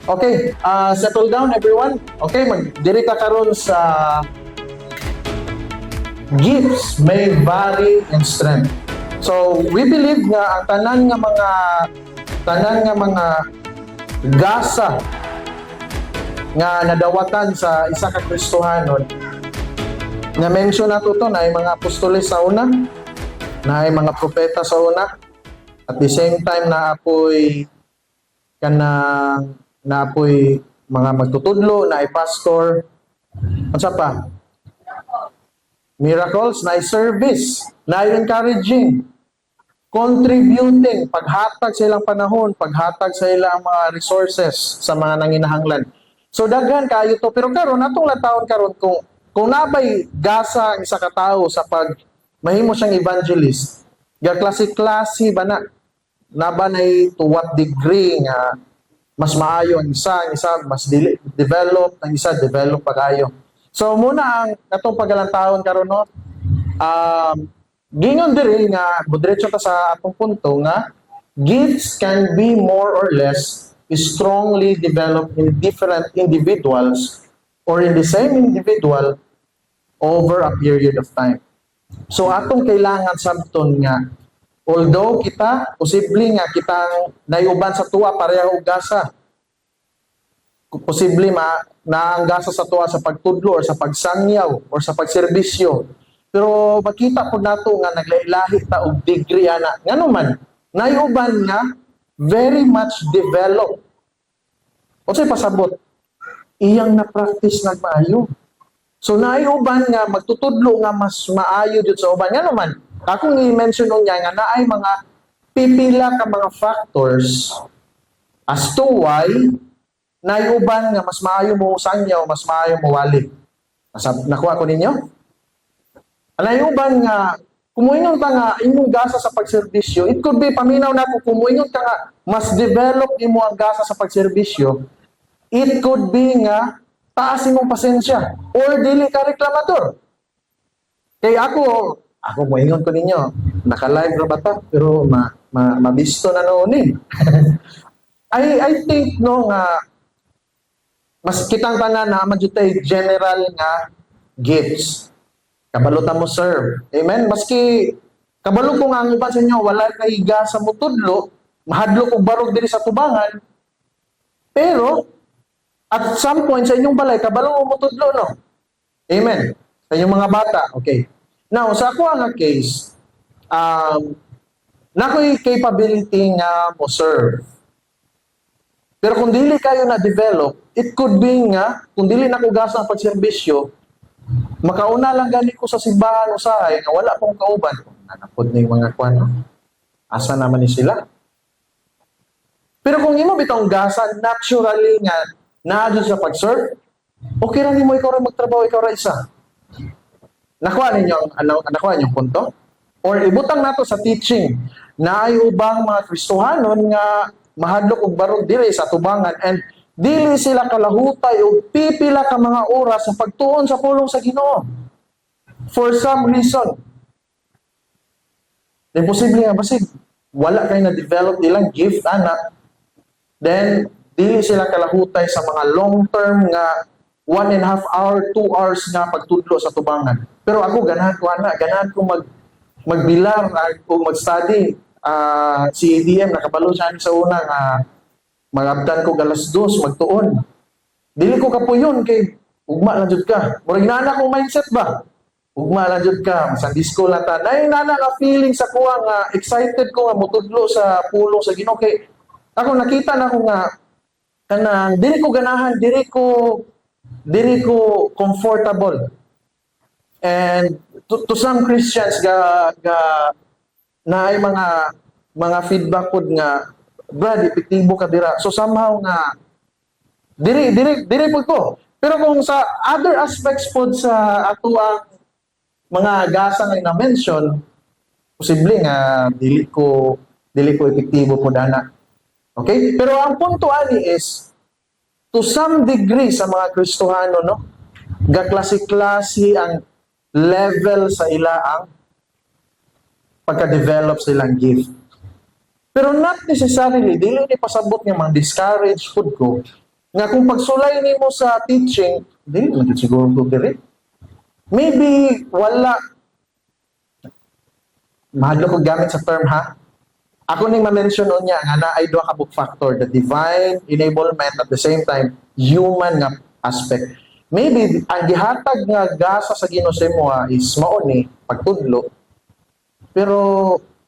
Okay, settle down everyone. Okay, magdiri ka karon sa gifts may vary in strength. So, we believe nga ang tanan nga mga gasa nga nadawatan sa isa ka Kristohanon nga mention nato to na ay mga apostoles sa una, na ay mga propeta sa una, at the same time na apoy mga magtutudlo, na ay pastor, at sa pa miracles, na ay service, na ay encouraging, contributing, paghatag sa ilang panahon, paghatag sa ilang mga resources sa mga nanginahanglan. So daghan kayo to, pero karon atong latawon karon kung nabay gasa ang isa ka tawo sa pag mahimo siyang evangelist, ga klase-klase ba na nabanay to what degree nga mas maayo ang isa mas develop, ang isa develop pagayo. So muna ang atong pagalantawon karon no, gingon diri nga budretso ta sa atong punto nga gifts can be more or less strongly developed in different individuals or in the same individual over a period of time. So atong kailangan sabton nga although kita posible nga kitang naiuban sa tuwa pareho og gasa, posible na ang gasa sa tuwa sa pagtudlo or sa pagsangyaw or sa pagserbisyo, pero makita po nato nga naglailahi ta og degree ana ngano man naiuban nga very much developed o say pasabot iyang na practice nagmaayo. So naiuban nga magtutudlo nga mas maayo jud sa uban ngano man akong i-mention niya nga naay mga pipila ka mga factors as to why naiuban nga mas maayo mo sangyaw, mas maayo mo wali. Nakuha ko ninyo? Naiuban nga kumuingon ta nga imong gasa sa pagserbisyo, it could be paminaw na ko kumuingon ka nga mas develop imo ang gasa sa pagserbisyo. It could be nga taas imong pasensya or dili ka reklamador. Kay ako moingon ko ninyo, naka-live ra ba ta? Pero mabisto na noon eh. I think no nga mas kitang tanan na madutay general nga gifts. Kabalutan mo serve. Amen? Maski kabalo ko nga ang iba sa inyo, wala kay gasa mo tudlo, mahadlo og barog diri sa tubangan. Pero at some point sa inyong balay, kabalo mo tudlo, no? Amen? Sa inyong mga bata. Okay. Now, sa ako nga case, nakoy capability nga mo serve. Pero kung dili kayo na-develop, it could be nga, kung dili na ko gasa ang pagserbisyo, makauna lang gani ko sa simbahan usahay na wala pong kauban. Nanapod na yung mga kwan. Asa naman ni sila? Pero kung imo bitong gasa, naturally nga, naadyo sa pag-serve, okay ra nimo ikaw ra magtrabaho, ikaw ra isa. Nakuha ninyong punto? Or ibutang nato sa teaching, na ay ubang mga Kristohanon nga mahadlok og barog dili sa tubangan and dili sila kalahutay og pipila ka mga oras sa pagtuon sa pulong sa Ginoo. For some reason. Imposible nga basig wala kay na-develop ilang gift anak. Then dili sila kalahutay sa mga long-term nga 1.5 hour, 2 hours nga pagtudlo sa tubangan. Pero ako ganahan ko magbilar o mag-study. Si ADM nakabalo siya sa una nga magabdan ko galas 2 magtuon. Dili ko kapuyon kay ugma lang jud ka. Murag nana kong mindset ba? Ugma lang jud ka, sa disco lang ta. Nay nana ka feeling sa kuha nga excited ko nga motudlo sa pulong sa Ginoo kay ako nakita na ko nga kanang dili ko ganahan, dili ko comfortable. And to some Christians na ay mga feedback pod nga Brad, epektibo ka dira. So somehow nga diri pod ko. Pero kung sa other aspects pod sa ato ang mga gasa nga na-mention, posible nga dili ko epektibo pod ana. Okay? Pero ang punto ani is to some degree sa mga Kristohano, no? Gaklase-klase ang level sa ila ang pagka-develop sa ilang gift. Pero not necessarily, dili ni pasabot nga mang discourage pud ko. Nga kung pagsulay nimo sa teaching, dili man gid siguro ko diri. Maybe wala mahadlo ko gamit sa term ha. Ako ning ma-mention unya nga na ay duha ka book factor, the divine enablement at the same time human nga aspect. Maybe ang gihatag nga gasa sa Ginoo sa imo is mao ni pagtudlo. Pero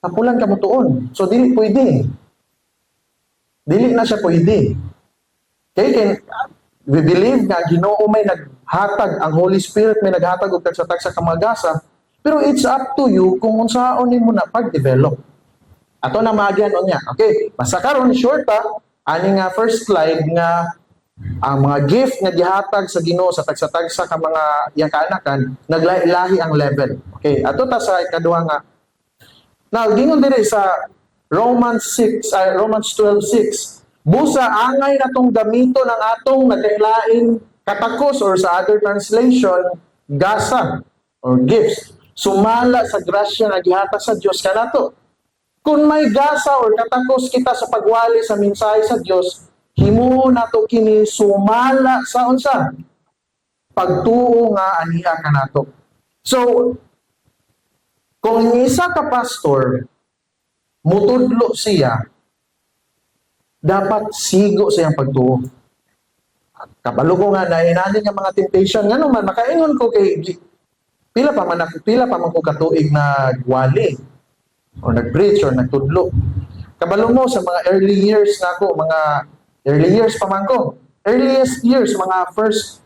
tapulan ka mo tuon. So dili pwede. Dili na siya pwede. Kaya we believe nga Ginoo may naghatag, ang Holy Spirit may naghatag og tagsa-tagsa ka mga gasa. Pero it's up to you kung unsaon nimo na pag-develop. Ato na maagyan unya. Okay, basta karon short ani nga first slide nga ang mga gift nga gihatag sa Ginoo sa tagsa-tagsa ka mga iyang kaanakan naglahi-lahi ang level. Okay, ato ta sa ikaduha nga. Now, gingon diri sa Romans 12:6. Busa angay natong gamito ng atong nagkailaing katakos or sa other translation, gasa or gifts. Sumala sa grasya nga gihatag sa Dios kanato. Kung may gasa or katakos kita sa pagwali sa mensahe sa Dios, himo nato kini sumala sa unsa? Pagtuo nga aniha kanato. So, kung isa ka pastor, mutudlo siya, dapat sigo siyang pagtuo. Kabalo ko nga na inani nga mga temptation nga naman makaingon ko kay pila pa man ko katuig na wali o nag-preach or nagtudlo. Kabalo mo sa mga early years nako, mga early years pa man ko. Earliest years, mga first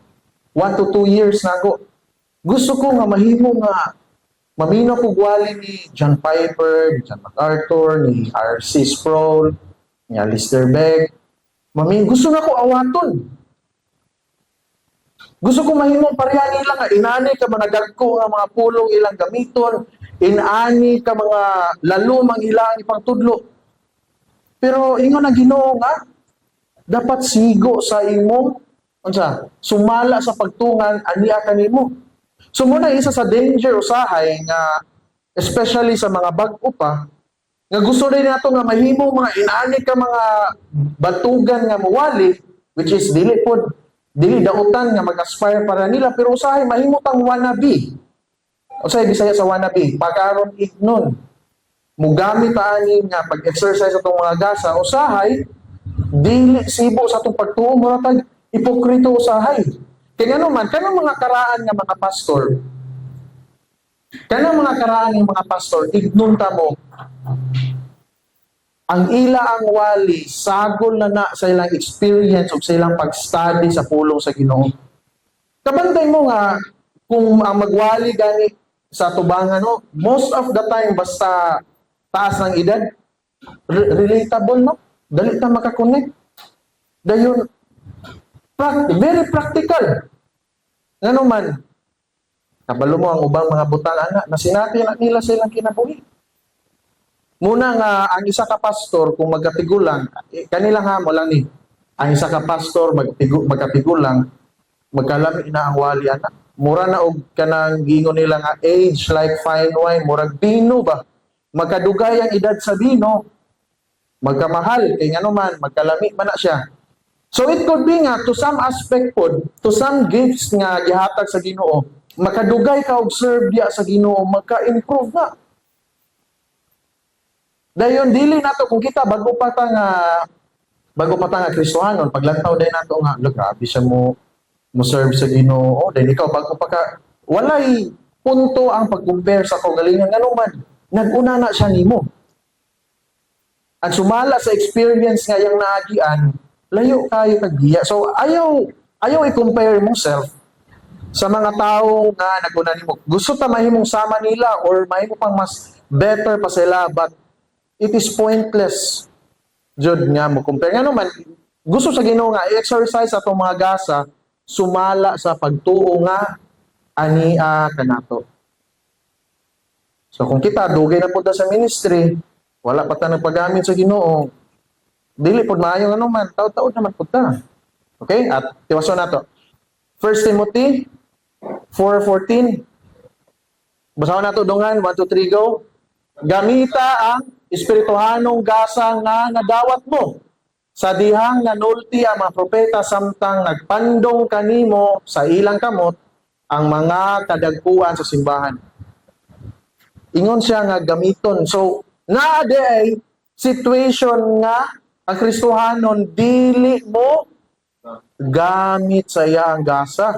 1 to 2 years nako. Gusto ko nga mahimo nga mamino ko gwali ni John Piper, ni John MacArthur, ni R.C. Sproul, ni Alistair Begg. Gusto na ko awaton. Gusto ko mahimong pareha nila nga inani ka managagko nga mga pulong ilang gamiton, inani ka mga lalumang ilang ipangtudlo. Pero ingon ang Ginoo nga dapat sigo sa imong sumala sa pagtungan aniya kanimo. So muna isa sa danger usahay nga especially sa mga bag-o pa nga gusto rin nato nga mahimong mga inani ka mga batugan nga muwali which is dili dautan nga mag-aspire para nila pero usahay mahimo tang wannabe. Usahay Bisaya sa wannabe pagkaron ignon mugamit ani nga pag-exercise atong mga gasa usahay dili sibo sa atong pagtuo mura tag ipokrito usahay. Kaya naman, kanang mga karaan ng mga pastor, ignunta mo, ang ila ang wali, sagol na sa ilang experience o sa ilang pag-study sa pulong sa Ginoo. Kabantay mo nga, kung ang magwali gani sa tubangan, most of the time, basta taas ng edad, relatable, no? Dali na makakonect. Dayon, very practical. Ngano man, kabalo mo ang ubang mga butang anak na sinati na nila silang kinabuhi. Muna nga, ang isa ka pastor, kung magkatigulang, kanilang hamo lang ni, ang isa ka pastor, magkatigulang, magkalami na ang wali anak. Mura na og kanang gingon nila nga age like fine wine, murag bino ba? Magkadugay ang edad sa bino, magkamahal, kay ngano man, magkalami man na siya. So it could be nga, to some aspect po, to some gifts nga gihatag sa Ginoo, makadugay ka og serve diya sa Ginoo, maka-improve na. Dayon dili nato kung kita bago pa ta nga Kristohanon, paglantaw day nato nga, grabe siya mo serve sa Ginoo. Then ikaw bago pa ka walay punto ang pag-compare sa kaugalingon ngano man, nag-una na siya nimo. At sumala sa experience nga yang naagian, layo kayo kagbiya. So, ayaw i-compare yourself sa mga tao nga naguna nimo. Gusto ta mahimong sama nila or mahimo pang mas better pa sila but it is pointless. Jud nga mo compare. Nga naman, gusto sa Ginoo nga i-exercise atong mga gasa sumala sa pagtuo nga ania kanato. So kung kita dugay na punta sa ministry, wala pa ta nagpagamit sa Ginoo, dili pod maayo nga naman, taud-taud naman pud ta. Okay? At tiwason nato. 1 Timothy 4:14. Basahon nato dungan 1 2 3 go. Gamita ang espirituhanong gasa nga nadawat mo. Sa dihang nanulti ang mga propeta samtang nagpandong kanimo sa ilang kamot ang mga kadagkuan sa simbahan. Ingon siya nga gamiton. So, naa ay situation nga ang Kristohanon dili mo gamit sa iya ang gasa.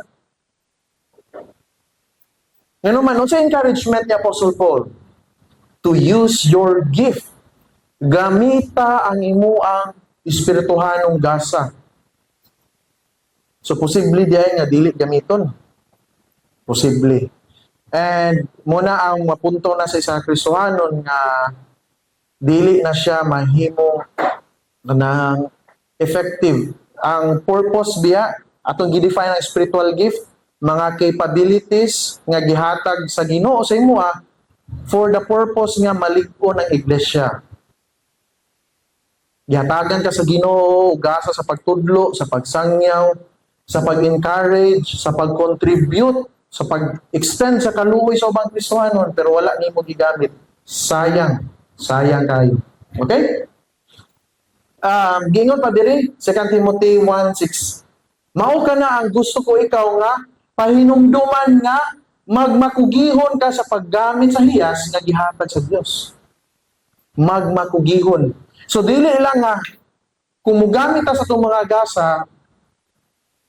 Ngano man, unsa encouragement ni Apostle Paul? To use your gift. Gamita ang imuang espirituhanong gasa. So, posible diay nga dili gamiton. Posible. And muna ang mapunto na sa isang Kristohanon nga dili na siya mahimong ng effective. Ang purpose biya, atong gidefine ang spiritual gift, mga capabilities nga gihatag sa Ginoo sa imuha for the purpose nga malig-on ang iglesia. Gihatagan ka sa Ginoo, gasa sa pagtudlo, sa pagsangyaw, sa pag-encourage, sa pag-contribute, sa pag-extend sa kaluoy sa ubang Kristohanon, pero wala nimo gigamit. Sayang. Sayang kayo. Okay? Gingon pa diri, 2 Timothy 1:6. Mao ka na ang gusto ko ikaw nga, pahinumduman nga, magmakugihon ka sa paggamit sa hiyas nga gihatag sa Dios. Magmakugihon. So, dili lang nga, kung mugamit ta sa itong mga gasa,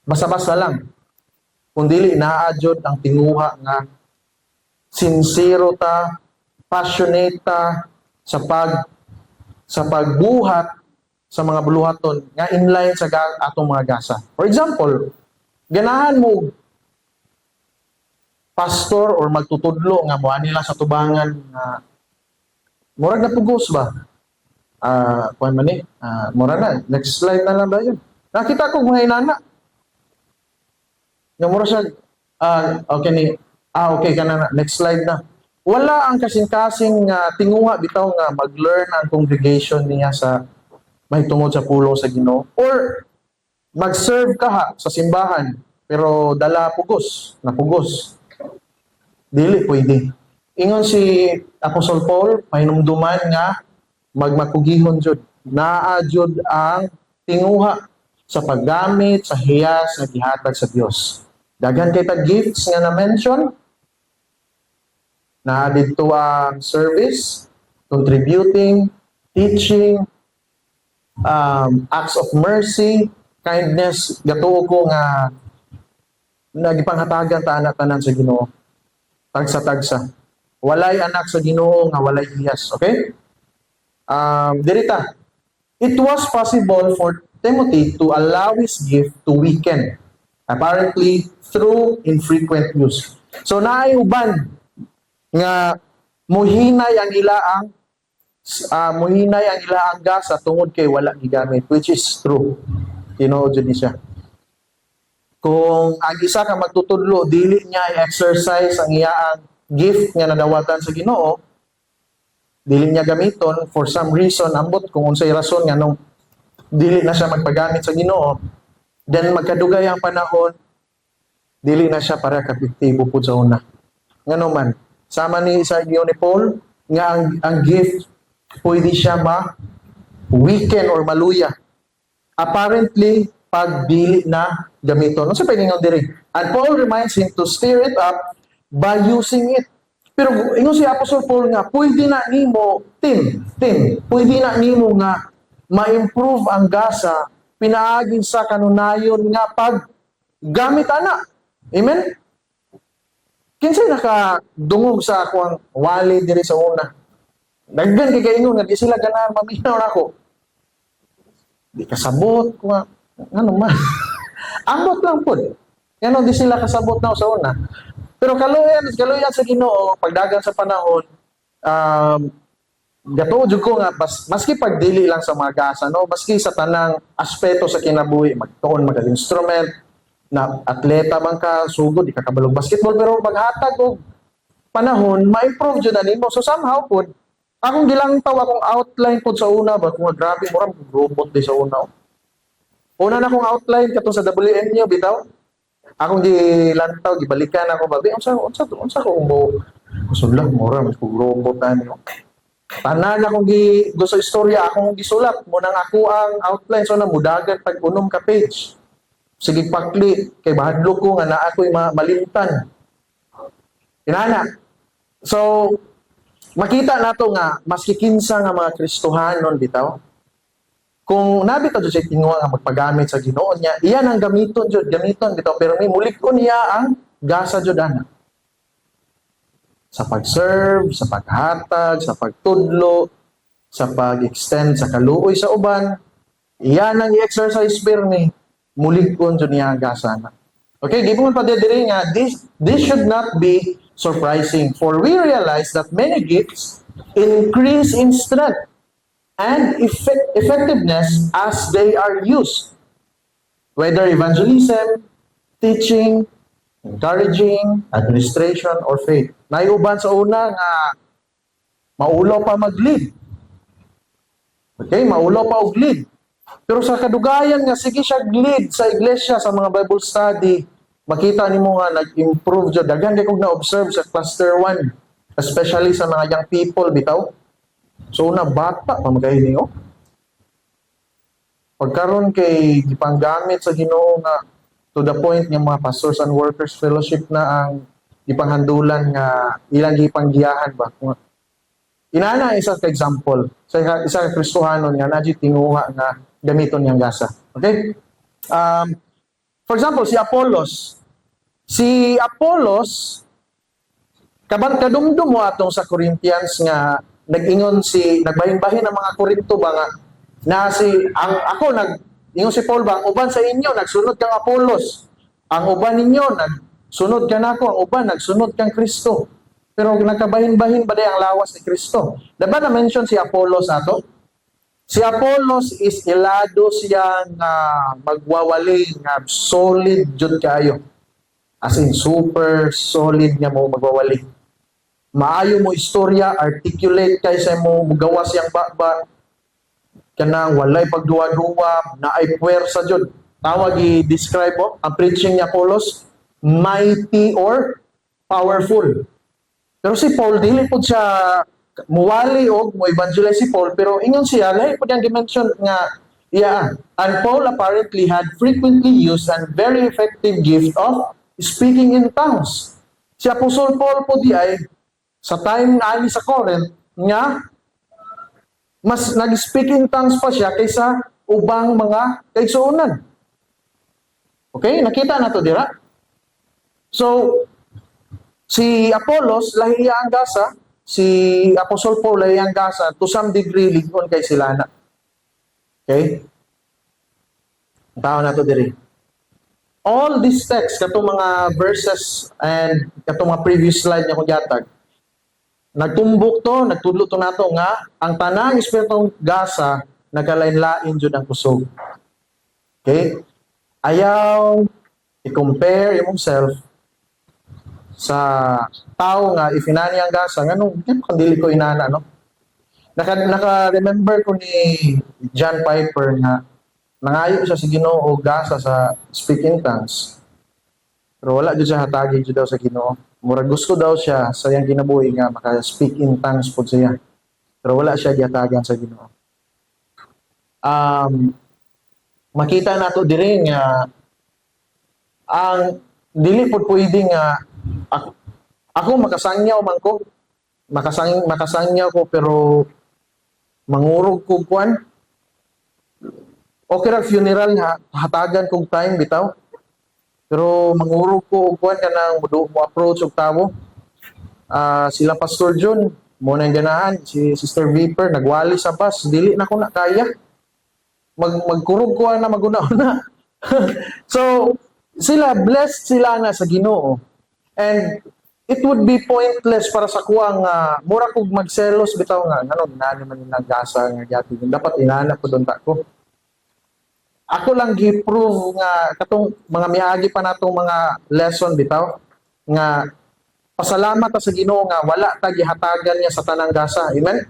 basa-basa lang. Kung dili, naadjod ang tinguha nga sincero ta, passionate ta sa pagbuhat sa mga buluhaton nga inline sa atong mga gasa. For example, ganahan mo pastor or magtutudlo nga mo nila sa tubangan nga murag na pugos ba? Kuan man ni, mura na. Next slide na lang ba yun? Nakita ko mga inana. Nga mura siya, okay ni, okay ka na. Next slide na. Wala ang kasing-kasing tinguha bitaw nga mag-learn ang congregation niya sa mahitungod sa pulong sa Ginoo. Or mag-serve ka ha, sa simbahan, pero dala pugos, na pugos. Dili, pwede. Ingon si Apostle Paul, mahinumduman nga, magmakugihon jud, naa jud ang tinguha sa paggamit sa hiyas nga gihatag sa Dios. Daghan kay tag gifts nga na-mention, na dito ang service, contributing, teaching, acts of mercy, kindness, gatuo ko nga nagipanghatagan ta anak-tanan sa Ginoo. Tagsa-tagsa. Walay anak sa Ginoo nga walay hiyas, okay? Dirita, it was possible for Timothy to allow his gift to weaken, apparently through infrequent use. So naay uban nga muhinay ang ilaang gasa tungod kay wala gigamit, which is true. Tinuod jud ni siya. Kung ang isa ka magtutudlo dili niya i-exercise ang iyaang gift nga nadawatan sa Ginoo, dili niya gamiton for some reason, ambot kung unsay rason nga nung dili na siya magpagamit sa Ginoo, then magkadugay ang panahon, dili na siya para kapektibo pud sa una. Ngano man, sama ni sa ni Paul nga ang gift pwede siya ma-weaken or maluya. Apparently, pag dili na gamiton. Ano sa pwedeng diri? And Paul reminds him to stir it up by using it. Pero ingon si Apostle Paul nga, pwede na nimo, pwede na nimo nga ma-improve ang gasa pinaagin sa kanunayon nga pag gamit ana. Amen? Kinsay nakadungog sa akong wali diri sa una. Daggan kay kaingon nga di sila ganahan maminaw nako. Di kasabot ko nga ano man. Ambot lang pud. Ngano di sila kasabot na sa una. Pero kaluyan sa Ginoo pagdagan sa panahon, gatuod jud ko nga maski pagdili lang sa mga gasa, no, maski sa tanang aspeto sa kinabuhi, magtuon mag-instrument, na atleta man ka, sugod di ka kabalog basketball, pero maghatag og panahon, ma-improve jud nimo. So somehow pud akong gilangtaw akong outline pud sa una ba kung grabe mo ram robot di sa una. Una na akong outline katong sa WNU bitaw. Akong gilantaw, gibalikan ako ba, unsa ko mo sudlan mo ram kung robot ani. Tanan akong gusto istorya akong gisulat mo nang ako ang outline so na mudagan pag unom ka page. Sige pakli kay bahadlo ko nga naa ko'y malimtan. Inana. So makita nato nga maski kinsa nga mga Kristohanon bitaw. Kung nabitaw jud siya tingwa nga magpagamit sa Ginoo niya, iyan ang gamiton bitaw pero may mulik-on niya ang gasa jud ana. Sa pag-serve, sa paghatag, sa pagtudlo, sa pag-extend sa kaluoy sa uban, iyan ang i-exercise pirmi, mulig-on dyan niya gasana. Okay, di po man padidiri nga, this should not be surprising, for we realize that many gifts increase in strength and effectiveness as they are used. Whether evangelism, teaching, encouraging, administration, or faith. Naiuban sa una nga maulaw pa mag-lead. Okay, maulaw pa og lead. Pero sa kadugayan nga sige siya lead sa iglesia sa mga Bible study, makita nimo nga nag-improve jud. Daghan kay kog na-observe sa cluster 1, especially sa mga young people bitaw. So una bata pa magay niyo. Pagkaron kay gipanggamit sa Ginoo nga to the point nga mga pastors and workers fellowship na ang ipanghandulan nga ilang gipanggiyahan ba. Inana isa ka example sa isa ka Kristohanon nga nadyo tinguha nga gamiton niyang gasa. Okay? For example, si Apollos. Si Apollos kadumdum mo atong sa Corinthians nga nagbahin-bahin ang mga Korinto ba nga na ingon si Paul ba, ang uban sa inyo, nagsunod kang Apollos. Ang uban ninyo, nagsunod ka nako, ang uban, nagsunod kang Kristo. Pero nagkabahin-bahin ba ang lawas ni Kristo? Diba na-mention si Apollos ato? Si Apollos is ilado siya nga magwawali, nga solid jud kayo. As in, super solid nga mo magwawali. Maayo mo istorya, articulate kay sa mo gawas yang ba kanang walay pagduwa-duwa, naay puwersa jud. Tawag i-describe mo ang preaching ni Apollos, mighty or powerful. Pero si Paul dili pud siya muwali og mo evangelize si Paul, pero ingon siya lahi pud ang dimension nga and Paul apparently had frequently used and very effective gift of speaking in tongues. Si Apostle Paul po di ay sa time na ali sa Corinth nga mas nag-speaking tongues pa siya kaysa ubang mga kaigsuonan. Okay? Nakita na to dira. So, si Apollos, lahiya ang gasa. Si Apostle Paul, lahiya ang gasa. To some degree, ligon kay sila na. Okay? Tao na to diri. All these texts, katong mga verses and katong mga previous slide niya kung yatag, nagtumbok to, nagtudlo to nato nga ang tanang espiritong gasa nagalain-lain jud ang kusog. Okay? Ayaw i-compare imong self sa tao nga ifinani ang gasa nganong di pa dili ko inana no. Naka-remember ko ni John Piper nga nangayo siya sa Ginoo og gasa sa speaking tongues. Pero wala jud siya hatagi jud daw sa Ginoo. Murag gusto daw siya sa iyang kinabuhi nga maka-speak in tongues po siya. Pero wala siya gihatagan sa Ginoo. Makita nato diri nga ang dili pud pwede nga ako makasangyaw man ko. Makasangyaw ko pero mangurog ko kuan. Okay ra funeral nga hatagan kog time bitaw. Pero mangurog ko og kuan kanang mo approach og tawo. Sila Pastor John mo nang ganahan si Sister Viper nagwali sa bus dili na ko na kaya. Magkurog ko na maguna-una. So sila blessed sila na sa Ginoo. And it would be pointless para sa kuwang mura kog magselos bitaw nga inani man nagasa nga gyati dapat inana ko don ta ko. Ako lang gi-prove nga katong mga miagi pa natong mga lesson bitaw nga pasalamat ta sa Ginoo nga wala ta gihatagan niya sa tanang gasa. Amen.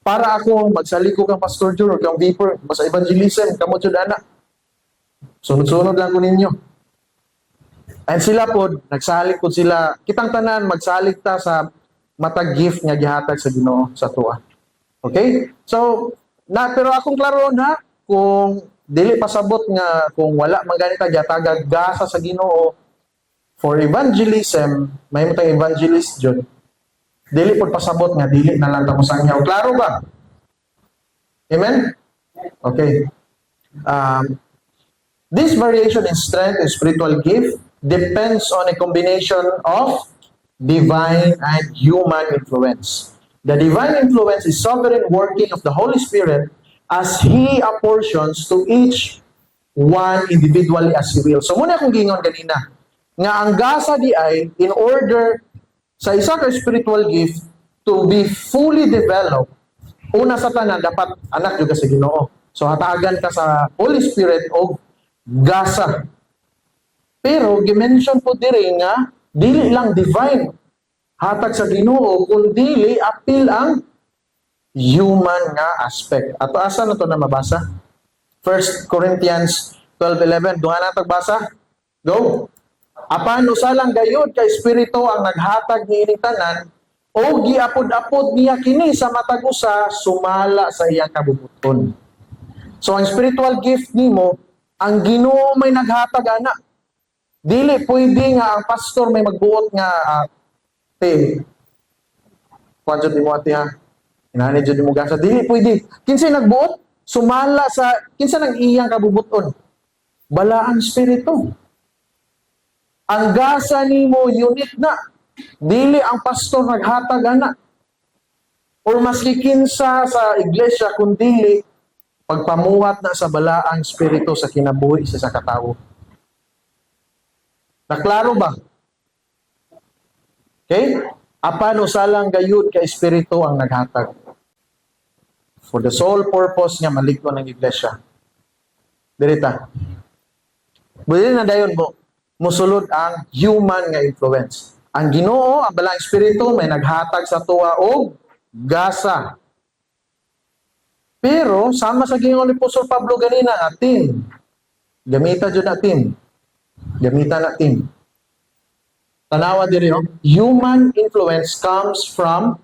Para ako magsaliko kang Pastor John or kang Viper basta evangelism kamo jud ana. Sunod-sunod lang ko ninyo. And sila po, nagsalig po sila, kitang tanan, magsalig ta sa matag gift nga gihatag sa Ginoo sa tuwa. Okay? So, pero akong klaro na kung dili pasabot nga kung wala man ganita gyatagag gasa sa Ginoo for evangelism, may mo tayong evangelist jud. Dili pod pasabot nga dili na lang tamo sangyaw. Klaro ba? Amen? Okay. This variation in strength and spiritual gift depends on a combination of divine and human influence. The divine influence is sovereign working of the Holy Spirit as He apportions to each one individually as He will. So muna akong gingon kanina, nga ang gasa di ay in order sa isa ka spiritual gift to be fully developed, una sa tanan, dapat anak juga sa Ginoo. So hatagan ka sa Holy Spirit o gasa. Pero gimension po diri nga dili lang divine hatag sa Ginoo kundi apil ang human nga aspect. Ato asa na to na mabasa? 1 Corinthians 12:11. Duha na tagbasa. Go. Apan usalang gayud kay espiritu ang naghatag niining tanan o giapod-apod niya kini sa matag usa sumala sa iyang kabubuton. So ang spiritual gift nimo, ang Ginoo may naghatag ana. Dili pwede nga ang pastor may magbuot nga kwanto di mo ati ha. Inani jud mo gasa. Dili pwede. Kinsa nagbuot? Sumala sa kinsa nang iyang kabubuton. Bala ang espiritu. Ang gasa nimo unique na. Dili ang pastor naghatag ana. Or maski kinsa sa iglesia kundi pagpamuhat na sa balaang espiritu sa kinabuhi sa katawo. Naklaro ba? Okay? Apan usalang gayud ka espiritu ang naghatag. For the sole purpose nga maligton ng iglesia. Dirita. Bili na dayon mo, musulod ang human nga influence. Ang Ginoo, ang balang espiritu may naghatag sa tuwa og gasa. Pero sama sa gingon ni Apostol Pablo ganina nga team. Gamita jud na team. Gamita na team. Tanawa diri human influence comes from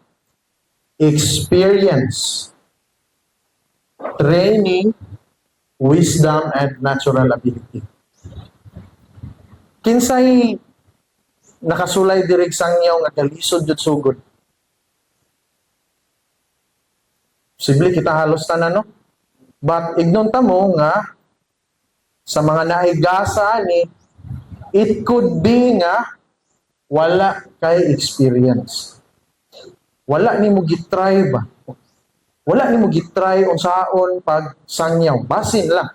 experience, training, wisdom, and natural ability. Kinsay nakasulay diri sangyaw nga kalisod jud sugod. Posible kita halos tanan no. But ignon ta mo nga sa mga naigasa ni it could be nga wala kay experience. Wala nimo gitry ba? Wala nimo gitry unsaon pag sangyaw, basin lang.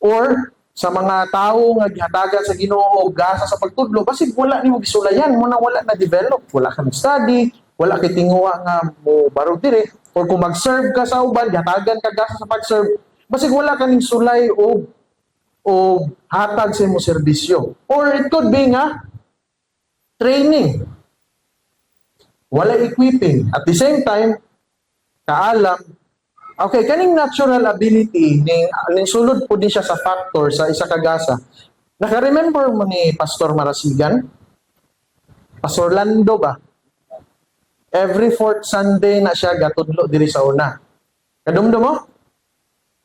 Or sa mga tao nga gihatagan sa Ginoo og gasa sa pagtudlo, basig wala nimo gisulayan, mo na wala na develop, wala ka study, wala kay tinguha nga mo barog diri, or kung mag-serve ka sa uban, gihatagan ka gasa sa pag-serve, basig wala ka ning sulay o hatag sa imong serbisyo. Or it could be nga training. Wala equipping. At the same time, kaalam, okay, kaning natural ability, ning sulod po din siya sa factor sa isa kagasa. Naka-remember mo ni Pastor Marasigan? Pastor Lando ba? Every fourth Sunday na siya gatudlo diri sa una. Kadumdum mo?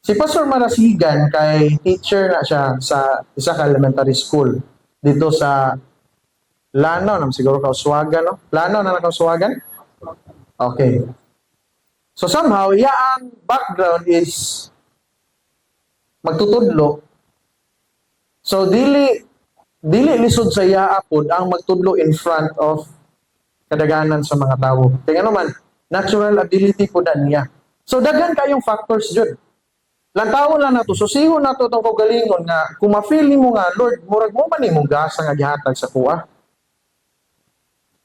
Si Pastor Marasigan kay teacher na siya sa isa ka elementary school dito sa Lano, siguro Kauswagan, no? Lano na Kauswagan? Okay. So somehow, ang background is magtutudlo. So dili lisod sa apod ang magtudlo in front of kadaganan sa mga tao. Kaya naman, natural ability po na niya. So daghan kayong factors jud. Lantaon lang nato, susiho nato itong kagalingon nga, kung ma-feel mo nga, Lord, murag mo pa ni mong gasa nga gihatag sa kuha.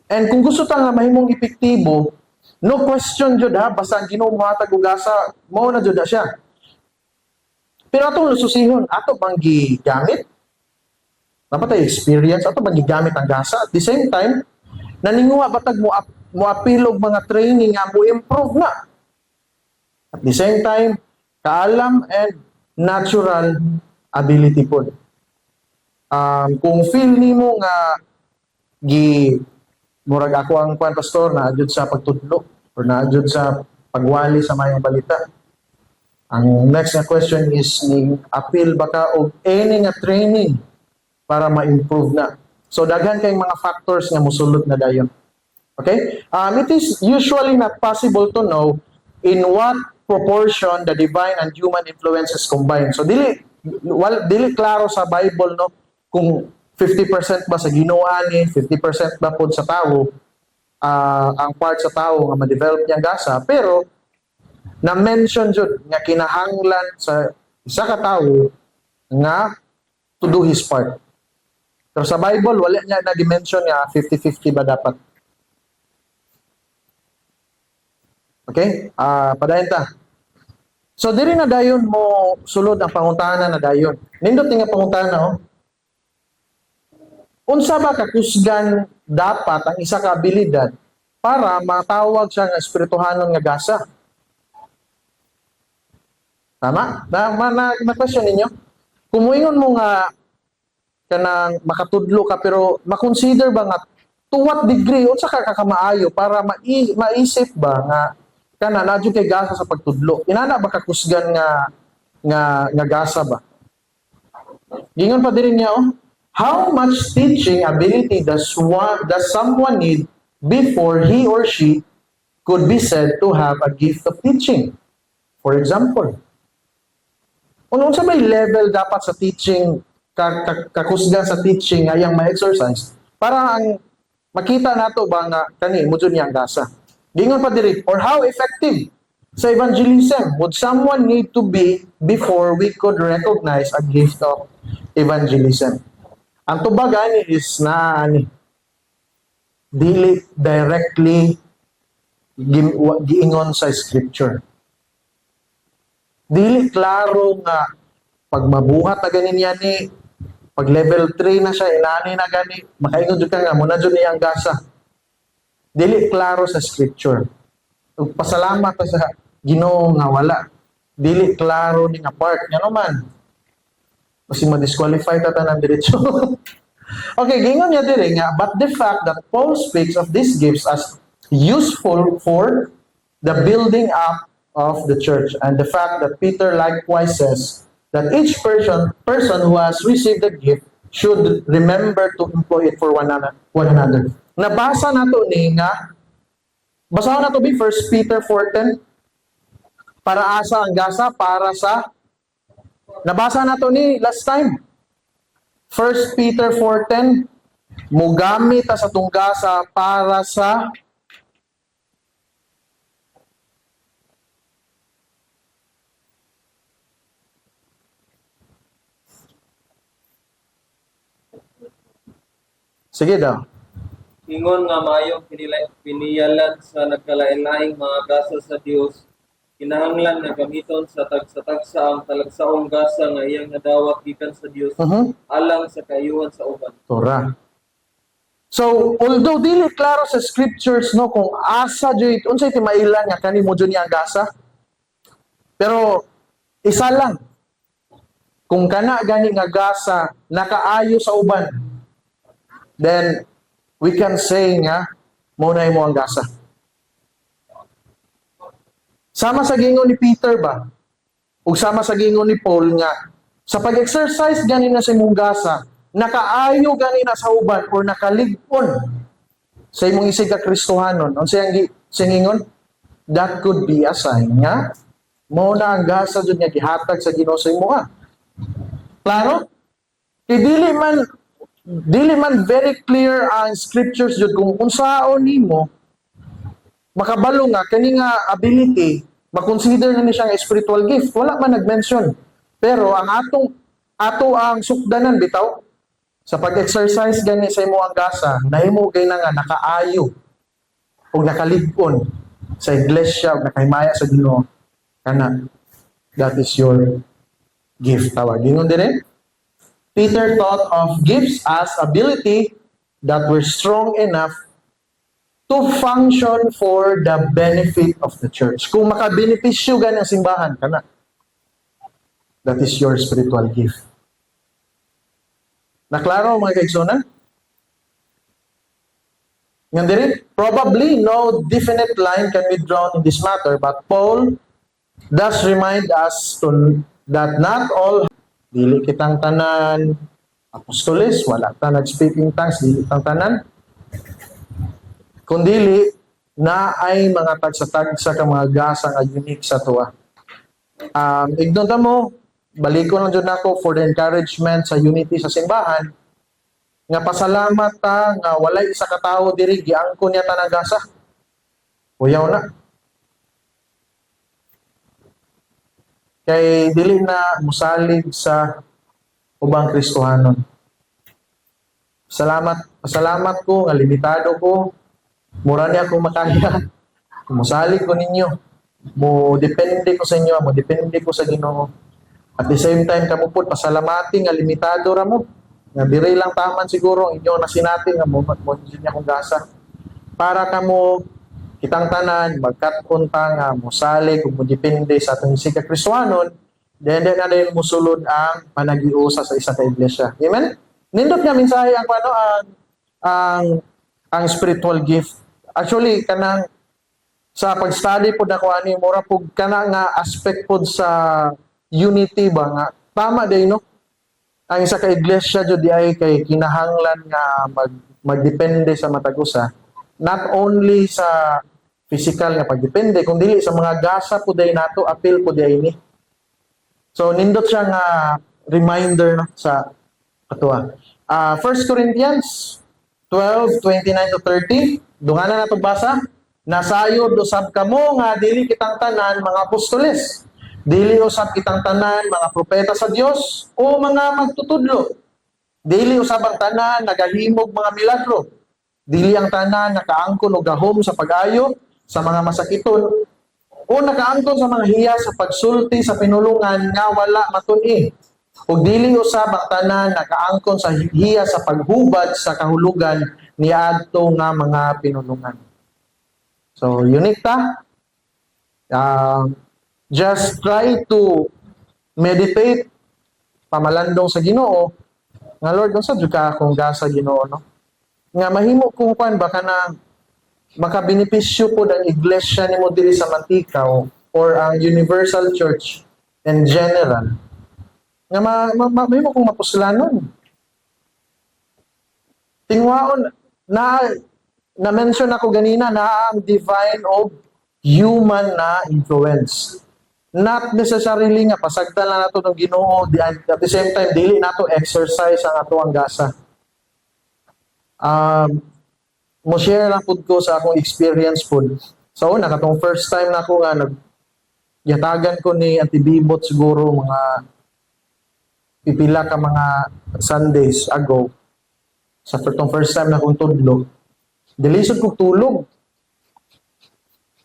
And kung gusto ta nga mahimong epektibo, no question jud ha, basta ang Ginoo mohatag og gasa, mao na jud siya. Pero atong susihon, ato bang gigamit? Dapat ay experience, ato bang gigamit ang gasa? At the same time, naninguha batag mo apil og mga training nga mo improve na. At the same time, kaalam and natural ability po. Kung feel nimo nga murag ako ang pastor na adjud sa pagtudlo. or naadjud sa pagwali sa mayong balita. Ang next na question is, ning appeal ba ka og any nga training para ma-improve na? So daghan kayong mga factors nga mosulod na dayon. Okay? It is usually not possible to know in what proportion the divine and human influences combine. So dili klaro sa Bible no kung 50% ba sa Ginoo ani, 50% ba pod sa tao, ang part sa tao nga ma-develop niya gasa, pero na-mention jud nga kinahanglan sa isa ka tawo nga to do his part. Pero sa Bible, wala niya na-dimension nga 50-50 ba dapat. Okay? Padayon ta. So, diri na dayon mo sulod ang pangutana na dayon. Nindot nga pangutana, oh. Unsa ba kakusgan dapat ang isa ka abilidad para matawag siya nga espirituhanon nga gasa? Tama? Na-question ninyo? Kung muingon mo nga kanang makatudlo ka, pero makonsider ba nga to what degree, unsa ka kakamaayo para maisip ba nga kana nadyo kay gasa sa pagtudlo? Inana ba kakusgan nga gasa ba? Gingon pa diri niya, oh. How much teaching ability does someone need before he or she could be said to have a gift of teaching? For example, unsa may level dapat sa teaching, kakusgan sa teaching ayang ma-exercise para ang makita nato ba nga kani mo jud niyang gasa. Gingon pa diri, or how effective sa evangelism would someone need to be before we could recognize a gift of evangelism? Ang tubag ani is na dili directly giingon sa scripture. Dili klaro nga pag mabuhat na ganin yan ni, pag level 3 na siya, inani na gani, makaingon dyan ka nga, muna dyan niyang gasa. Dili klaro sa scripture. Pasalamat ka sa Ginoo nga wala. Dili klaro ni nga part. Nga naman. Kasi ma-disqualify ka tanan diretso. Okay, gingon niya dire nga, but the fact that Paul speaks of these gifts as useful for the building up of the church, and the fact that Peter likewise says that each person who has received the gift should remember to employ it for one another. Nabasa nato ni nga, basahan nato bi 1 Peter 4:10, para asa ang gasa para sa, nabasa nato ni last time 1 Peter 4:10, mugamit ta sa tong gasa para sa sige daw. Ingon nga maayong piniyalan sa nagkalain-laing mga gasa sa Dios, kinahanglan nga gamiton sa tagsa-tagsa ang talagsaong gasa nga iyang nadawat gikan sa Dios alang sa kaayuhan sa uban. Torah. So, although dili klaro sa scriptures no kung asa jud unsay ti mailan nga kani mo jud niya ang gasa. Pero isa lang. Kung kana gani nga gasa nakaayo sa uban, then we can say nga muna mo ang gasa. Sama sa gingon ni Peter ba? O sama sa gingon ni Paul nga sa pag-exercise gani na sa imong gasa, nakaayo gani na sa uban or nakalig-on sa imong isig ka Kristohanon. Unsay ang singingon? That could be a sign nga mo na ang gasa jud nga gihatag sa Ginoo sa imo. Klaro? Dili man very clear ang scriptures jud kung unsaon nimo makabalo nga kani nga ability makonsider na ni siya nga spiritual gift. Wala man nag-mention. Pero ang ato ang sukdanan bitaw sa pag-exercise gani sa imo ang gasa, nahimo gay na nga nakaayo ug nakalig-on sa iglesia ug nakahimaya sa Ginoo. Kana that is your gift. Tawag gingon dire. Peter thought of gifts as ability that were strong enough to function for the benefit of the church. Kung makabenepisyo gani ang simbahan, kana. That is your spiritual gift. Naklaro mga kaigsunan? Nga diri, probably no definite line can be drawn in this matter, but Paul does remind us that not all dili kitang tanan apostoles, wala ta nag-speaking tongues, dili kitang tanan, kundili na ay mga tagsa-tagsa ka mga gasa nga unique sa tuwa. Ignon ta mo, balik ko lang dyan ako for the encouragement sa unity sa simbahan, nga pasalamat ta nga walay isa ka tawo diri giangko niya tanang gasa. Kuyaw na. Kay dili na musalig sa ubang Kristohanon. Pasalamat ko nga limitado ko. Mura niya kung makaya. Musalig ko ninyo. Mo depende ko sa inyo, mo depende ko sa Ginoo. At the same time kamo pud pasalamati nga limitado ra mo. Nga diri lang taman siguro inyo na sinati nga mo niya kung gasa. Para kamo kitang tanan magkaton ta nga mosalig ug mo depende sa atong isig ka Kristohanon, then na din musulod ang panagiusa sa isa ka iglesia. Amen. Nindot nga mensahe ang ano ang spiritual gift. Actually kanang sa pag-study pod ako ani mura pud kana nga aspect pod sa unity ba nga tama day no. Ang isa ka iglesia jud di ay kay kinahanglan nga magdepende sa matag usa, not only sa physical nga pagdepende kundi sa mga gasa pud day nato apil pud day ni. So nindot siya nga reminder no, sa katuwa. 1 Corinthians 12:29 to 30, dunganan nato basa. Nasayod usab kamo nga dili kitang tanan mga apostoles. Dili usab kitang tanan mga propeta sa Dios o mga magtutudlo. Dili usab ang tanan nagahimog mga milagro. Dili ang tanan nakaangkon og gahom sa pag-ayo sa mga masakiton o nakaangkon sa mga hiya sa pagsulti sa pinulungan nga wala matun-i. Ug dili usab ang tanan nakaangkon sa hiya sa paghubad sa kahulugan niadto nga mga pinulungan. So, unique ta. Just try to meditate pamalandong sa Ginoo nga Lord unsa jud ka akong gasa Ginoo no nga mahimo kung kuan baka na makabenepisyo pod ang iglesia nimo diri sa Mantika or ang Universal Church in general nga mahimo kong mapusulanon. Tingwaon na mention ako ganina na ang divine of human na influence. Not necessarily nga pasagdan lang nato ng Ginoo, at the same time dili nato exercise ang ato ang gasa. Mo share lang pud ko sa akong experience pud. So una katong first time na ako nga yatagan ko ni Auntie Bibot siguro mga pipila ka mga Sundays ago. Sa first time na akong tudlo, dilisod kog tulog.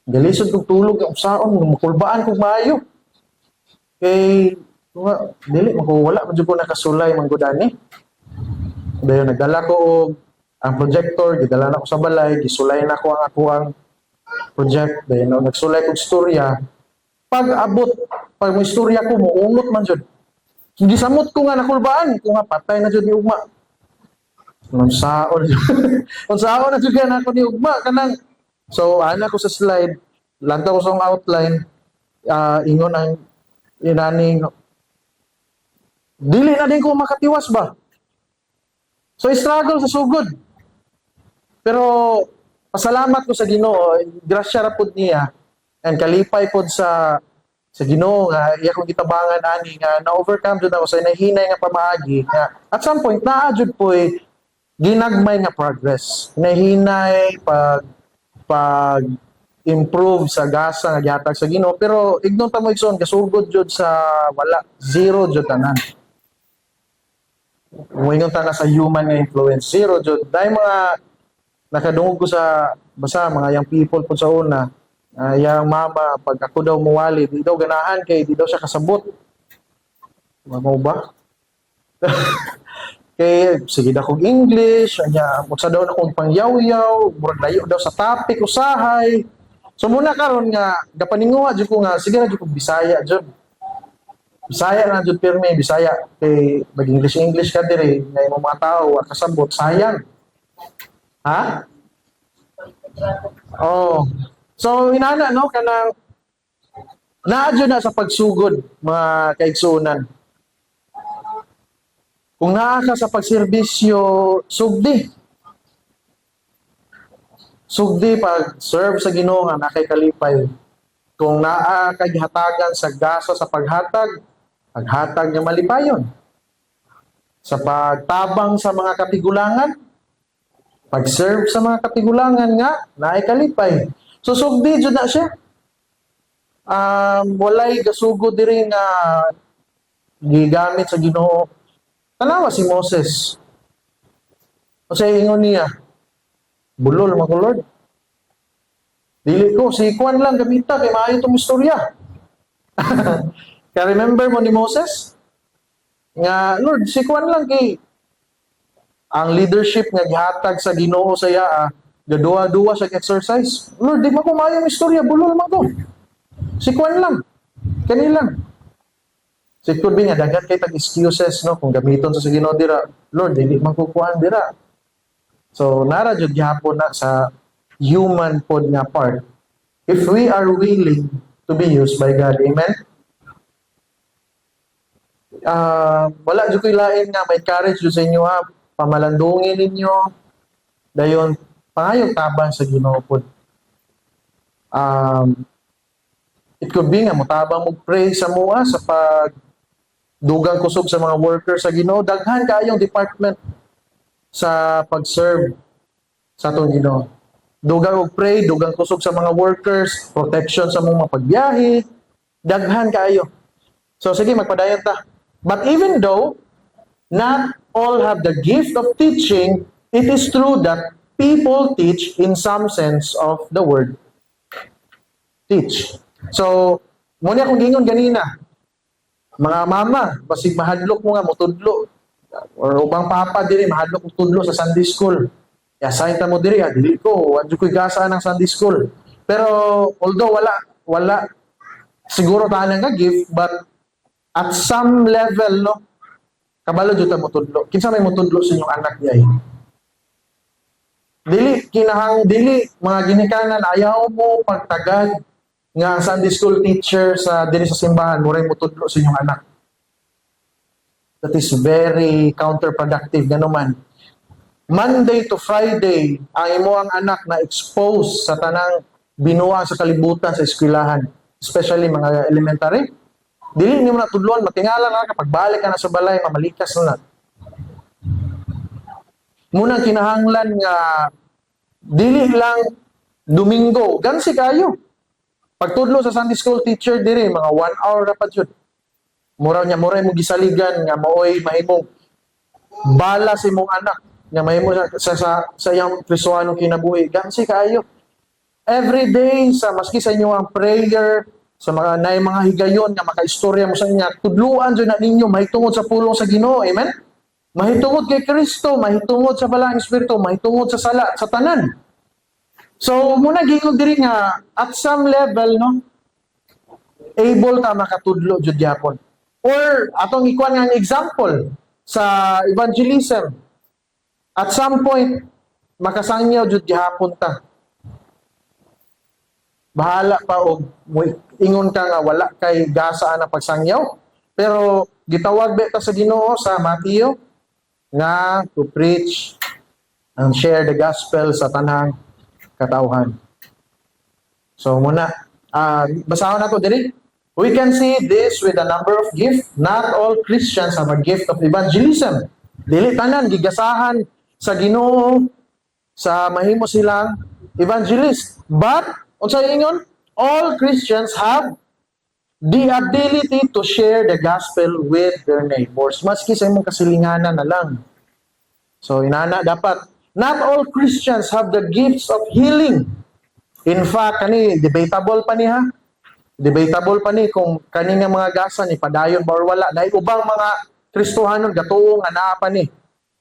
Dalisod kog tulog ang saon makulbaan kog maayo. Kay dili wala man jud ko nakasulay man gud ani. Dayon nagdala ko og ang projector, gidala na ko sa balay, gisulay na ko ang akuang project. Dayon nagsulay kog istorya. Pag mo istorya ko muungot man jud. Gisamot ko nga nakulbaan ko nga patay na jud ni ugma. Unsaon na jud na ako ni ugma kanang. So, ana ko sa slide, lanta ko sa outline, ingon ang inaning, dili na din ko makatiwas ba? So, struggle sa sugod. Pero, pasalamat ko sa Ginoo, grasya ra pud niya, and kalipay pud sa Ginoo nga iya kong gitabangan ani nga na-overcome jud ako sa nahinay nga pamaagi nga at some point naa jud poy ginagmay nga progress. Nahinay pag-improve sa gasa nga gihatag sa Ginoo pero ignon ta mo igsoon kasugod jud sa wala zero jud tanan. Moingon ta na sa human nga influence zero jud dai mga nakadungog ko sa basa mga young people pud sa una yang mama pag ako daw muwali di daw ganahan kay di daw siya kasabot. Mo ba? Kay sige daw kog English, anya mo sa daw na kog pangyaw-yaw, murag layo daw sa topic usahay. So muna karon nga gapaninguha jud ko nga sige ra jud kog Bisaya jud. Bisaya na jud pirmi, Bisaya kay mag-English ka diri nga imong mga tawo wa kasabot sayang. Ha? Oh. So inana no kanang naadyo na sa pagsugod mga kaigsunan. Kung naa ka sa pagserbisyo, sugdi. Sugdi pag serve sa Ginoo nga nakay kalipay. Kung naa kay gihatagan sa gaso sa paghatag nga malipayon. Sa pagtabang sa mga katigulangan, pag-serve sa mga katigulangan nga naay kalipay. So sugdi jud na siya. Walay gasugod diri nga gigamit sa Ginoo. Tanawa si Moses. Kasi ingon niya, bulol man ko Lord. Dili ko, si Kwan lang gamita kay maayo itong istorya. Kaya remember mo ni Moses? Nga, Lord, si Kwan lang kay ang leadership nga gihatag sa Ginoo sa iya, gaduwa-duwa sa exercise. Lord, di man ko maayo ang istorya, bulol man ko. Si Kwan lang. Kani lang. So it could be nga, dagat kay tag-excuses, no? Kung gamiton sa Ginoo dira, Lord, hindi man ko kuhaan dira. So, nara jud gihapon na sa human pod nga part. If we are willing to be used by God, amen? Wala jud ko'y lain nga, may encourage jud sa inyo ha, pamalandungin ninyo, dayon, pangayong tabang sa Ginoo pod. It could be nga, mutabang mag-pray sa mua sa dugang kusog sa mga workers sa Ginoo, daghan kaayong department sa pag-serve sa atong Ginoo. Dugang og pray, dugang kusog sa mga workers, protection sa mga pagbiyahe, daghan kaayo. So sige, magpadayon ta. But even though not all have the gift of teaching, it is true that people teach in some sense of the word teach. So, muna akong gingon ganina, mga mama, basig mahadlok mo nga, mutudlo, or ubang papa diri, mahadlok mo tudlo sa Sunday school. Assign ta mo diri, dili ko, wadyo ko'y gasa ng Sunday school. Pero, although wala, siguro tanan nga gift, but at some level, no, kabalo jud ta mo tudlo. Kinsa may mutudlo sa inyong anak diay? Dili, mga ginikanan, ayaw mo pagtagad nga Sunday school teacher sa diri sa simbahan, muray mutudlo sa inyong anak. That is very counterproductive nga naman. Monday to Friday, ang imo ang anak na expose sa tanang binuang sa kalibutan sa eskwelahan, especially mga elementary. Dili nimo na tudlon, matingala na kapag balik ka na sa balay, mamalikas na. Munang kinahanglan nga dili lang Domingo, gansi kayo. Pagtudlo sa Sunday school teacher diri, mga 1 hour na pa jud. Muray mo gisaligan nga maoy mahimong bala sa imong anak nga mahimo sa iyang prisuhanong kinabuhi. Gansi kaayo. Every day sa maski sa inyo ang prayer sa mga nay mga higayon nga makaistorya mo sa inya, tudluan jud na ninyo mahitungod sa pulong sa Ginoo. Amen. Mahitungod kay Kristo, mahitungod sa Balaang Espiritu, mahitungod sa sala sa tanan. So muna gingon diri nga at some level no able ta makatudlo jud gyapon. Or atong ikuan nga example sa evangelism. At some point, makasangyaw jud gihapon ta. Bahala pa og ingon ka nga wala kay gasa na pagsangyaw. Pero gitawag beta sa Ginoo sa Mateo nga to preach and share the gospel sa tanang katawhan. So muna, basahon nato diri. We can see this with a number of gifts. Not all Christians have a gift of evangelism. Dili tanan gigasahan sa Ginoo sa mahimo silang evangelist. But unsa ingon? All Christians have the ability to share the gospel with their neighbors. Maski sa imong kasilinganan na lang. So inana dapat not all Christians have the gifts of healing. In fact, kani debatable pa ni ha. Debatable pa ni kung kani nga mga gasa ni padayon ba or wala. Dahil ubang mga Kristohanon gatuo nga naa pa ni.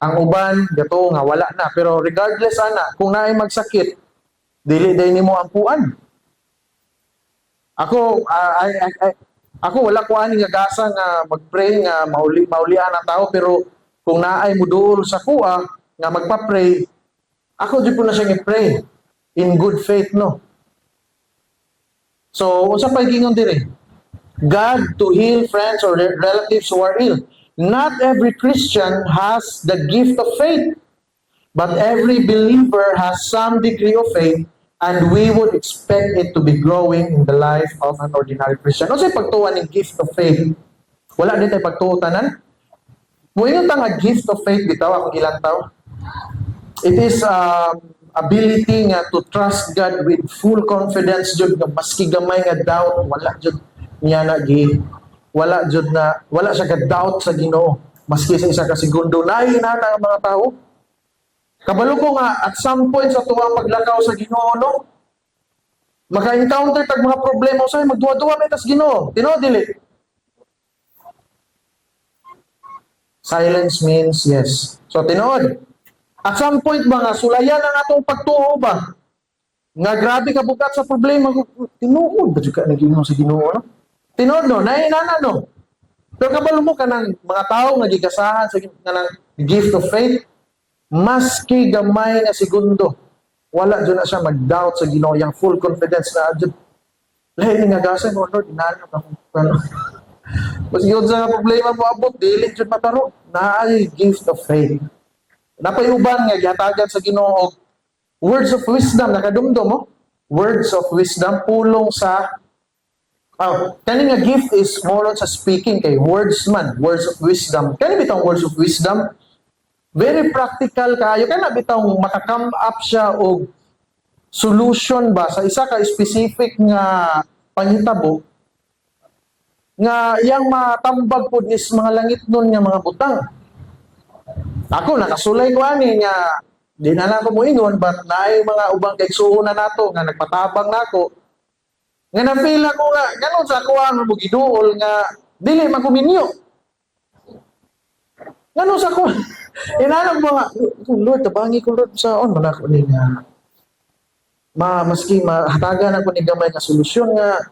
Ang uban gatuo nga wala na. Pero regardless ana, kung naay magsakit, dili day nimo ampuan. Ako wala ko ani nga gasa nga magpray nga maulian ang tao, pero kung naay muduol sa kuha nga magpa-pray, ako di po na siya i-pray. in good faith, no? So, unsa pa gingon diri? God to heal friends or relatives who are ill. Not every Christian has the gift of faith, but every believer has some degree of faith, and we would expect it to be growing in the life of an ordinary Christian. Ano sa pagtuwa ng gift of faith? Wala din tayo pagtuwa tanan. Muingon ta nga gift of faith bitaw ako ilang tao. It is ability nga to trust God with full confidence jud nga maski gamay nga doubt wala jud niya na wala jud na wala siya ka doubt sa Ginoo maski sa isa ka segundo naay na ang mga tao. Kabalo ko nga at some point sa tuwang paglakaw sa Ginoo no maka-encounter tag mga problema sa magduwa-duwa may tas Ginoo. Tinuod dili. Silence means yes. So tinuod. At some point ba nga, sulayan ang atong pagtuo ba? Nga grabe ka bukat sa problema. Tinuod ba dyan ka naging sa Ginoo, no? Tinuod, no? Nainana, no? Pero kabalo mo ka ng mga tao nga gigasahan sa ng gift of faith, maski gamay nga segundo, wala dyan na siya mag-doubt sa Ginoo, yung full confidence na dyan. Lahi nga gasay mo, Lord, inanap ako. Mas yun sa problema mo abot, dili dyan mataro. Naay gift of faith. Napayuban nga gihatagan sa Ginoo og words of wisdom nakadumdum mo. Words of wisdom pulong sa kani nga gift is more on sa speaking kay words man, words of wisdom. Kani bitong words of wisdom very practical kaayo kana bitong makakam up siya og solution ba sa isa ka specific nga panghitabo nga yang matambag pud is mga langit nun nga mga butang. Ako nakasulay ko ani nga di na ko moingon but naay mga ubang kay suuna nato nga nagpatabang nako nga na-feel ako nga kanon sa ako ang mo giduol nga dili makuminyo. Ngano sa ko inanong mo nga Lord tabangi ko Lord sa on man ako ni nga maski mahatagan ako ni gamay nga solusyon nga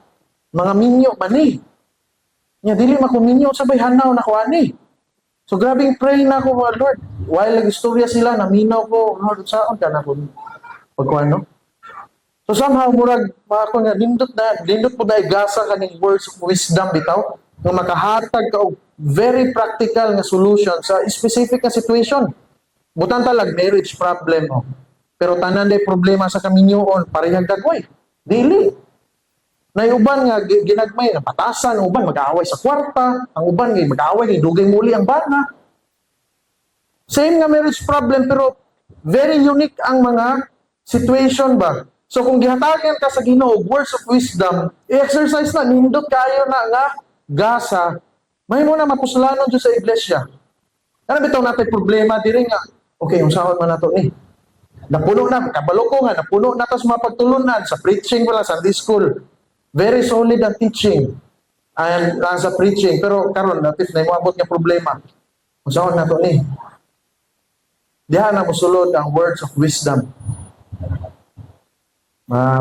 mga minyo man ni. Nya dili makuminyo sabay hanaw na ko ani. So grabing pray na ako mga Lord. While nag-istorya sila, naminaw ko, Lord, saan ka na po pagkuhan, So somehow, murag, mga ako nga, lindot po na igasa kaning words of wisdom bitaw, nga makahatag ka og very practical nga solution sa specific na situation. Butan talag, marriage problem, Pero tanan day problema sa kaminyoon, parehang dagway. Dili. Na uban nga ginagmay na patasan, ang uban mag-aaway sa kwarta, ang uban nga mag-aaway ni dugay muli ang bana. Same nga marriage problem pero very unique ang mga situation ba. So kung gihatagan ka sa Ginoo words of wisdom, i-exercise na nindot kayo na nga gasa. May mo na mapusulanon dyan sa iglesia. Ano bitaw natin problema diri nga. Okay, unsahon man nato ni. Napuno na kabalo ko nga napuno na ta sa mga pagtulunan sa preaching wala sa Sunday school. Very solid ang teaching and sa preaching. Pero karon natin na moabot nga problema. Unsahon nato ni. Diha na mosulod ang words of wisdom.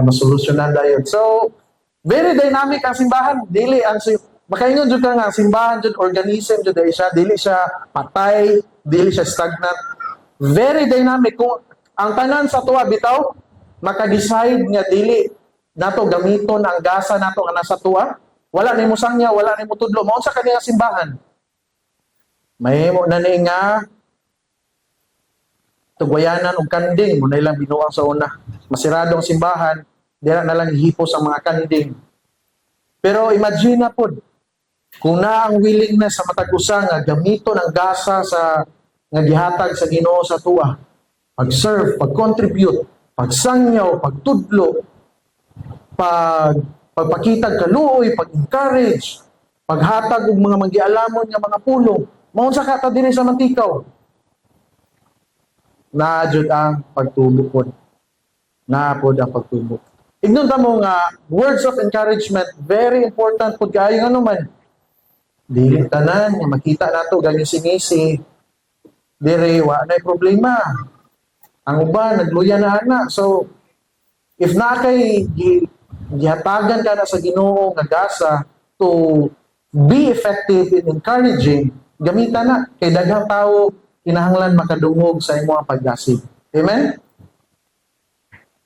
Masolusyonan dayon. So, very dynamic ang simbahan. Dili ang makaingon jud ka nga simbahan jud organism jud siya, dili siya patay, dili siya stagnant. Very dynamic kung ang tanan sa tuwa bitaw maka-decide nga dili nato gamiton ang gasa nato nga nasa tuwa, wala nimo sangya, wala nimo tudlo, mao sa kaniya simbahan. Mahimo na ni nga tugwayanan og kanding mo na ilang binuang sa una. Masiradong simbahan, dira na lang hipos ang mga kanding. Pero imagine na pod kung na ang willingness sa matag usa nga gamiton ang gasa sa nga gihatag sa Ginoo sa tuwa. Pag-serve, pag-contribute, pagsangyaw, pagtudlo, pagpakitag kaluoy, pag-encourage, paghatag og mga magialamon nga mga pulong. Mao sa kata dinhi sa Mantikaw. Naadjud ang pagtubo pod. Naapod ang pagtubo. Ignon ta mo nga words of encouragement very important pod kaayo nga naman. Dili tanan nga makita nato ganing singisi. Dire wa nay problema. Ang uban nagluya na ana. So if na kay gihatagan ka na sa Ginoo nga gasa to be effective in encouraging, gamitan na kay daghang tawo kinahanglan makadungog sa imong paggasig. Amen?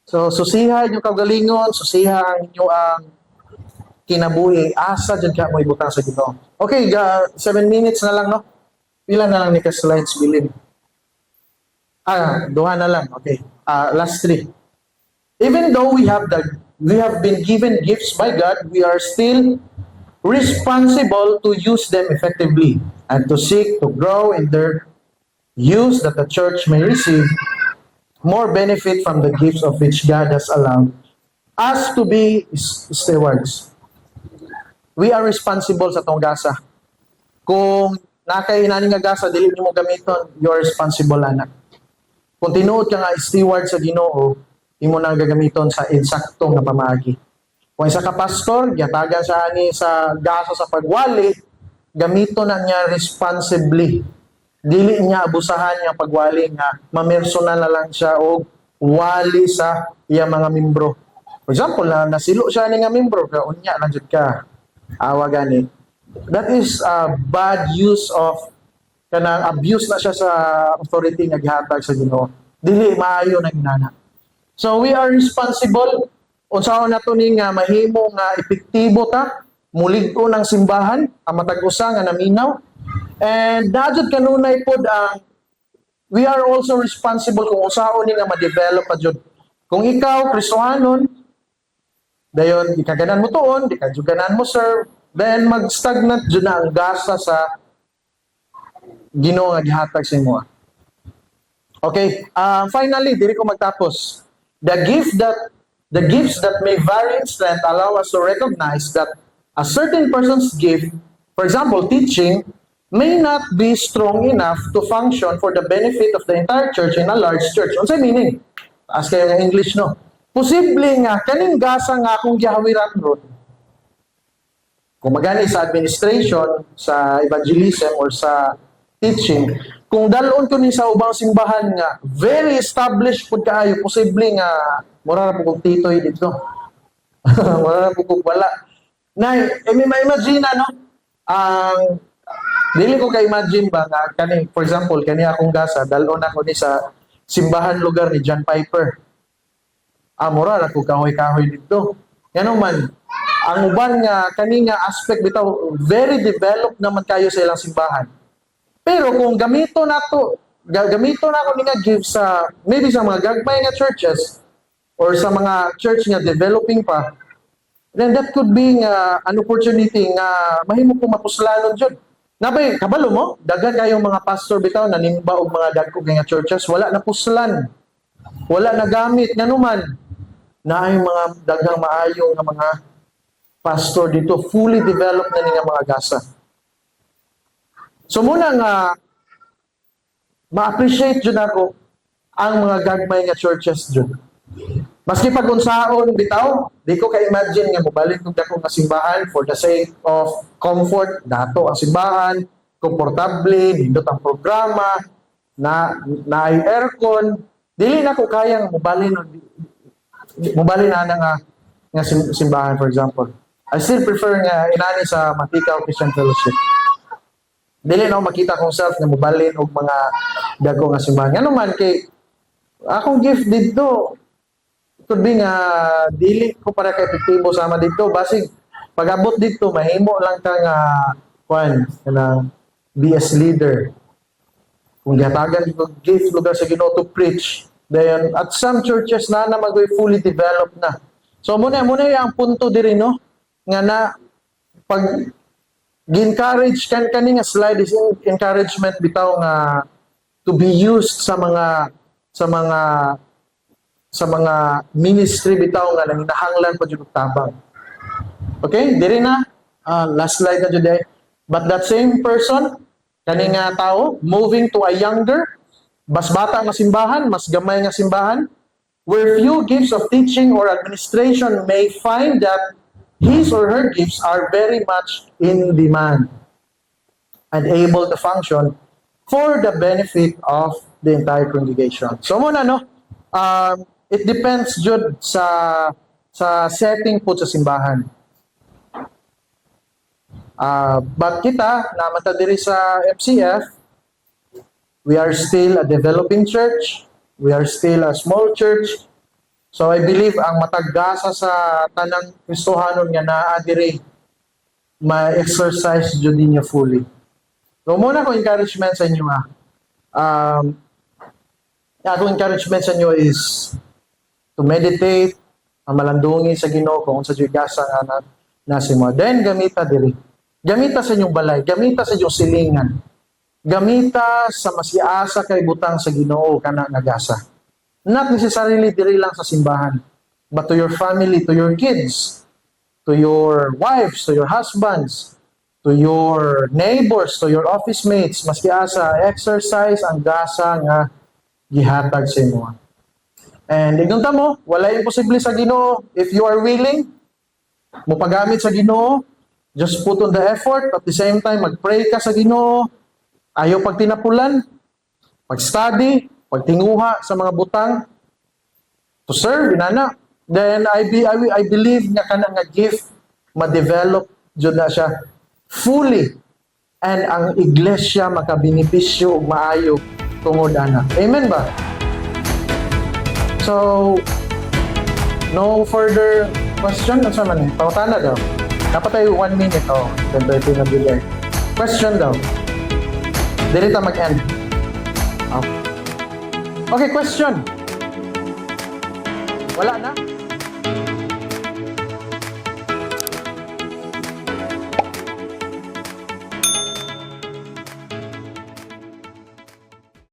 So, susiha yung kagalingon, susiha ang inyo ang kinabuhi. Asa dyan ka mo ibutang sa Ginoo. Okay, 7 minutes na lang, no? Pila na lang ni ka-slides, bilin. Duha na lang. Okay. Last 3. Even though we have been given gifts by God, we are still responsible to use them effectively and to seek to grow in their use that the church may receive more benefit from the gifts of which God has allowed us to be stewards. We are responsible sa tong gasa. Kung nakainani nga gasa, dili nimo gamiton, you are responsible, anak. Kung tinuod ka nga steward sa Ginoo, imo nang gagamiton sa insakto nga pamaagi. Kung isa ka pastor, gyatagan sa ani sa gasa sa pagwali, gamiton na niya responsibly. Dili niya abusahan niya pagwali nga mamersonal na lang siya o wali sa iya mga membro. For example, nasilo siya ni nga membro, ka unya lang jud ka. Awa gani. That is bad use of kanang abuse na siya sa authority nga gihatag sa Ginoo. Dili maayo na inana. So we are responsible unsaon nato ni nga mahimo nga epektibo ta mulig-o ng simbahan ang matag usa nga naminaw. And dadjud kanunay pod ang we are also responsible kung unsaon ni nga ma-develop pa jud. Kung ikaw Kristohanon, dayon ikaganan mo tuon, di ka jud ganan mo serve, then mag-stagnant jud na ang gasa sa Ginoo nga gihatag sa imo. Okay, finally diri ko magtapos. The gifts that may vary in strength allow us to recognize that a certain person's gift, for example, teaching, may not be strong enough to function for the benefit of the entire church in a large church. Unsay meaning? As kayo nga English, no? Posible nga, kaning gasa nga akong gihawiran ron, kung magani sa administration, sa evangelism, or sa teaching, kung dalon ko ni sa ubang simbahan nga, very established po kaayo, posible nga, mura na po kong titoy dito. Mura na po kong wala. Na, may ma-imagine, no? Ang dili ko ka-imagine ba nga kani, for example, kani akong gasa, dalon ako ni sa simbahan lugar ni John Piper. Mura na ko kahoy-kahoy dito. Yan man, ang uban nga kani nga aspect bitaw very developed naman kayo sa ilang simbahan. Pero kung gamito na ako ni nga give sa maybe sa mga gagmay nga churches or sa mga church nga developing pa, then that could be an opportunity nga mahimo ko mapuslanon jud. Nabay, kabalo mo, dagan kayong mga pastor bitaw nanimba og mga dagko nga churches, wala na puslan. Wala na gamit nganuman. Naay mga daghang maayo nga mga pastor dito fully developed na ni nga mga gasa. So muna nga ma-appreciate jud ako ang mga gagmay nga churches jud. Maski pag unsaon bitaw, di ko ka-imagine nga mobalik kog dako nga simbahan for the sake of comfort, dato ang simbahan, komportable, nindot ang programa, na aircon, dili na ko kayang mobalin na nga simbahan, for example. I still prefer nga inani sa Matikaw Christian Fellowship. Dili na ako makita kong self nga mobalin og mga dako nga simbahan. Ngano man kay akong gift dito could be nga dili ko para kay epektibo sama dito basig pag-abot dito mahimo lang ka nga kanang BS leader. Kung gihatagan ko gift lugar sa Ginoo to preach, then at some churches na magoy fully developed na. So muna ang punto diri, no, nga na pag gi-encourage kani nga slide is encouragement bitaw nga to be used sa mga ministry bitaw nga nanginahanglan pa jud tabang. Okay, diri na last slide na jud. But that same person kani nga tao moving to a younger, mas bata nga simbahan, mas gamay nga simbahan, where few gifts of teaching or administration may find that his or her gifts are very much in demand and able to function for the benefit of the entire congregation. So muna, no, it depends jud sa setting po sa simbahan. But kita, namata diri sa FCF, we are still a developing church. We are still a small church. So I believe ang matagasa sa tanang Kristohanon nga naa diri ma-exercise jud ninyo fully. So muna ko encouragement sa inyo akong encouragement sa inyo is to meditate, malandungi sa Ginoo kung sa gasa nga nasi mo. Then gamita diri. Gamita sa inyong balay, gamita sa inyong silingan. Gamita sa masiasa kay butang sa Ginoo kana nagasa. Not necessarily diri lang sa simbahan, but to your family, to your kids, to your wives, to your husbands, to your neighbors, to your office mates, maski asa exercise ang gasa nga gihatag sa imo. And igunta mo, wala imposible sa Ginoo if you are willing mo pagamit sa Ginoo. Just put on the effort, at the same time magpray ka sa Ginoo. Ayaw pagtinapulan, pag-study, pagtinguha sa mga butang, to serve, inana. Then I believe nga kana nga gift ma-develop jud na siya fully, and ang iglesia makabenepisyo ug maayo tungod ana. Amen ba? So no further question unsa man ni? Pangutana daw. Dapat tayo 1 minute then 30 na delay. Question daw. Dili ta mag-end. Okay, question. Wala na?